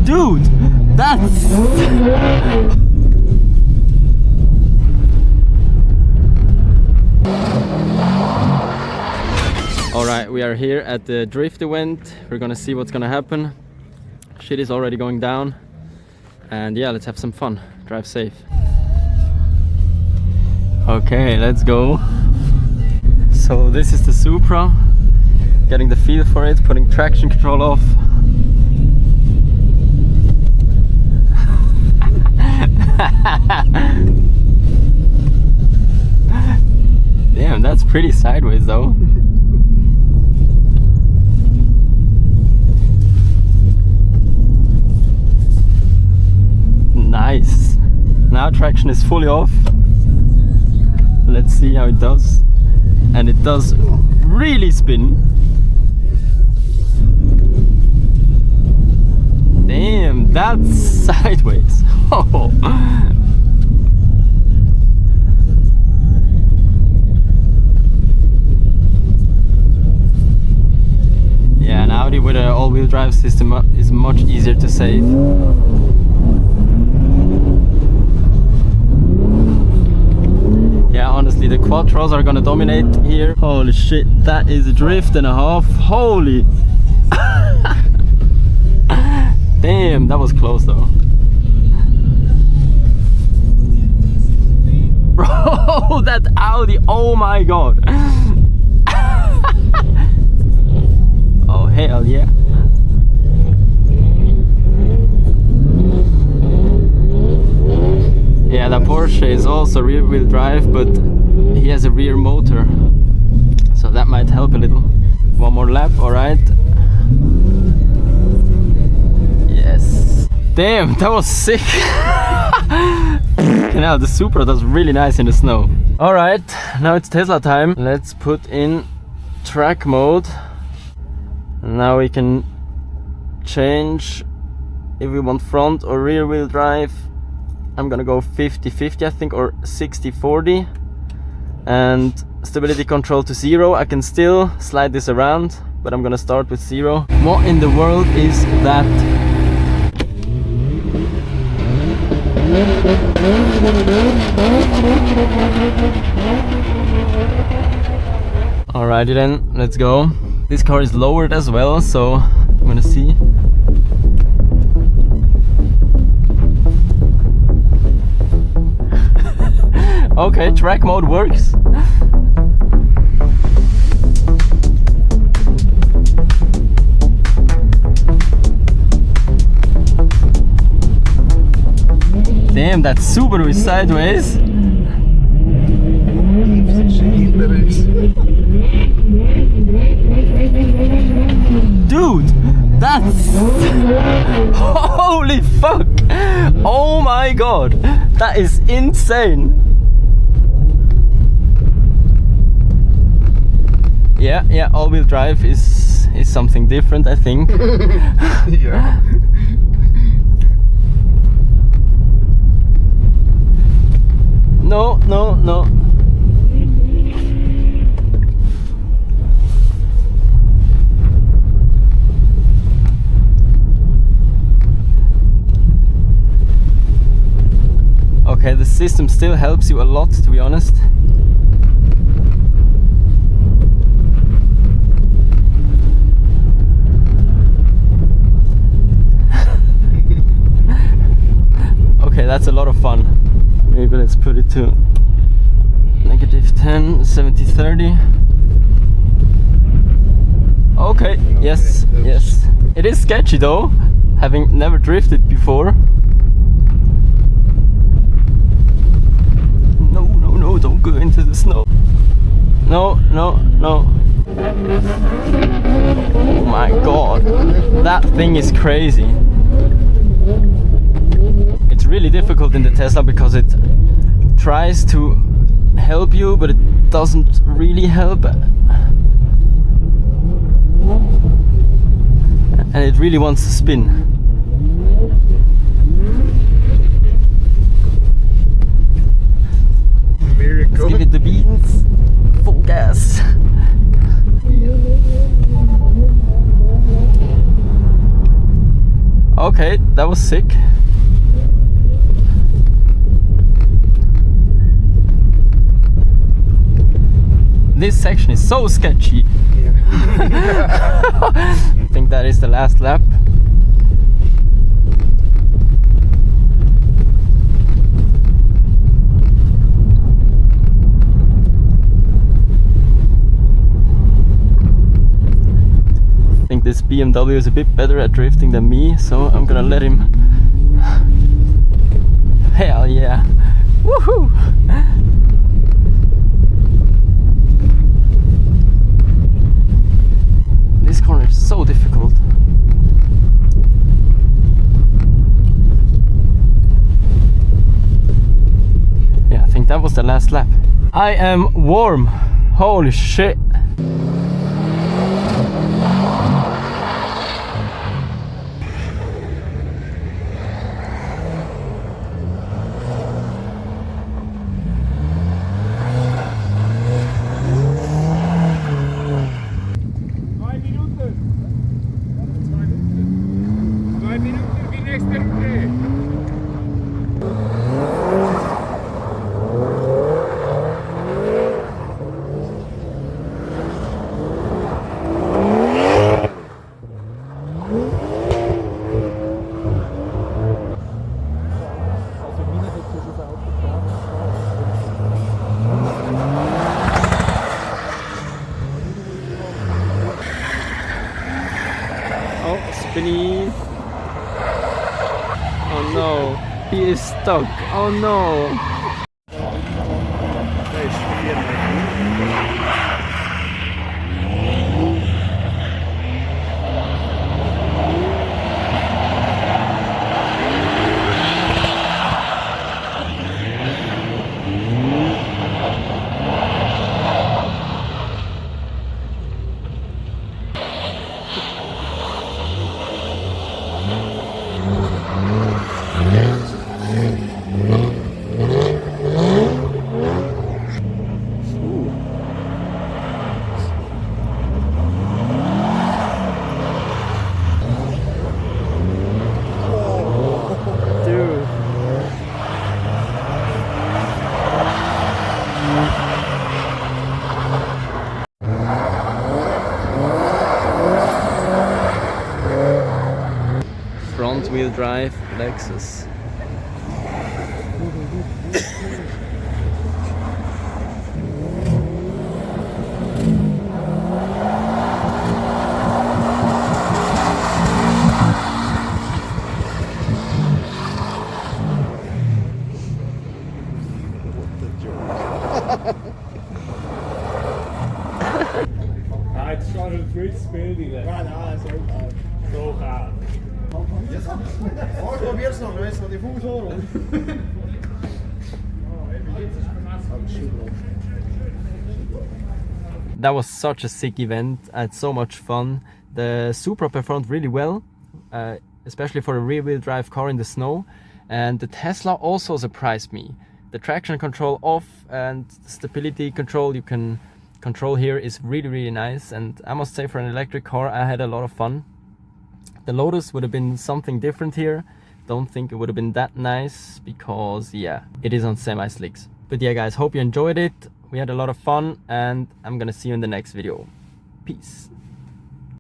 Dude, that's... Alright, we are here at the drift event. We're gonna see what's gonna happen. Shit is already going down. And yeah, let's have some fun. Drive safe. Okay, let's go. So this is the Supra. Getting the feel for it, putting traction control off. Damn, that's pretty sideways though. Nice. Now traction is fully off. Let's see how it does. And it does really spin. Damn, that's sideways. Oh. Yeah, an Audi with an all-wheel drive system is much easier to save. Yeah, honestly, the quattros are gonna dominate here. Holy shit, that is a drift and a half. Holy! Damn, that was close though. Bro, that Audi, oh my god. Oh hell yeah. Yeah, the Porsche is also rear-wheel drive, but he has a rear motor, so that might help a little. One more lap, alright. Yes. Damn, that was sick. Now the Supra does really nice in the snow. Alright, now it's Tesla time. Let's put in track mode. Now we can change if we want front or rear-wheel drive. I'm gonna go 50-50 I think, or 60-40, and stability control to 0. I can still slide this around, but I'm gonna start with 0. What in the world is that? Alrighty then, let's go. This car is lowered as well, so I'm gonna see. Okay, track mode works. Damn, that Subaru is sideways. Dude, that's... Holy fuck! Oh my god, that is insane. Yeah, all-wheel drive is something different, I think. Yeah. No. Okay, the system still helps you a lot, to be honest. Okay, that's a lot of fun. Maybe let's put it to -10, 70-30. Okay, yes. It is sketchy though, having never drifted before. No, don't go into the snow. No. Oh my god, that thing is crazy. It's really difficult in the Tesla because it tries to help you, but it doesn't really help. And it really wants to spin. Miracle. Let's give it the beans. Full gas. Okay, that was sick. This section is so sketchy. I think that is the last lap. I think this BMW is a bit better at drifting than me, so I'm gonna let him. Hell yeah! Woohoo! This corner is so difficult. Yeah, I think that was the last lap. I am warm. Holy shit. Spinny. Oh no, he is stuck. Oh no. Front-wheel drive Lexus. It's schon ein gutes Bild. Nein, so kann. Oh, probier's noch, jetzt noch die Fuß hoch. That was such a sick event. I had so much fun. The Supra performed really well, especially for a rear-wheel drive car in the snow. And the Tesla also surprised me. The traction control off and the stability control you can control here is really nice. And I must say, for an electric car, I had a lot of fun. The Lotus would have been something different here. Don't think it would have been that nice because, yeah, it is on semi-slicks. But yeah, guys, hope you enjoyed it. We had a lot of fun and I'm gonna see you in the next video. Peace.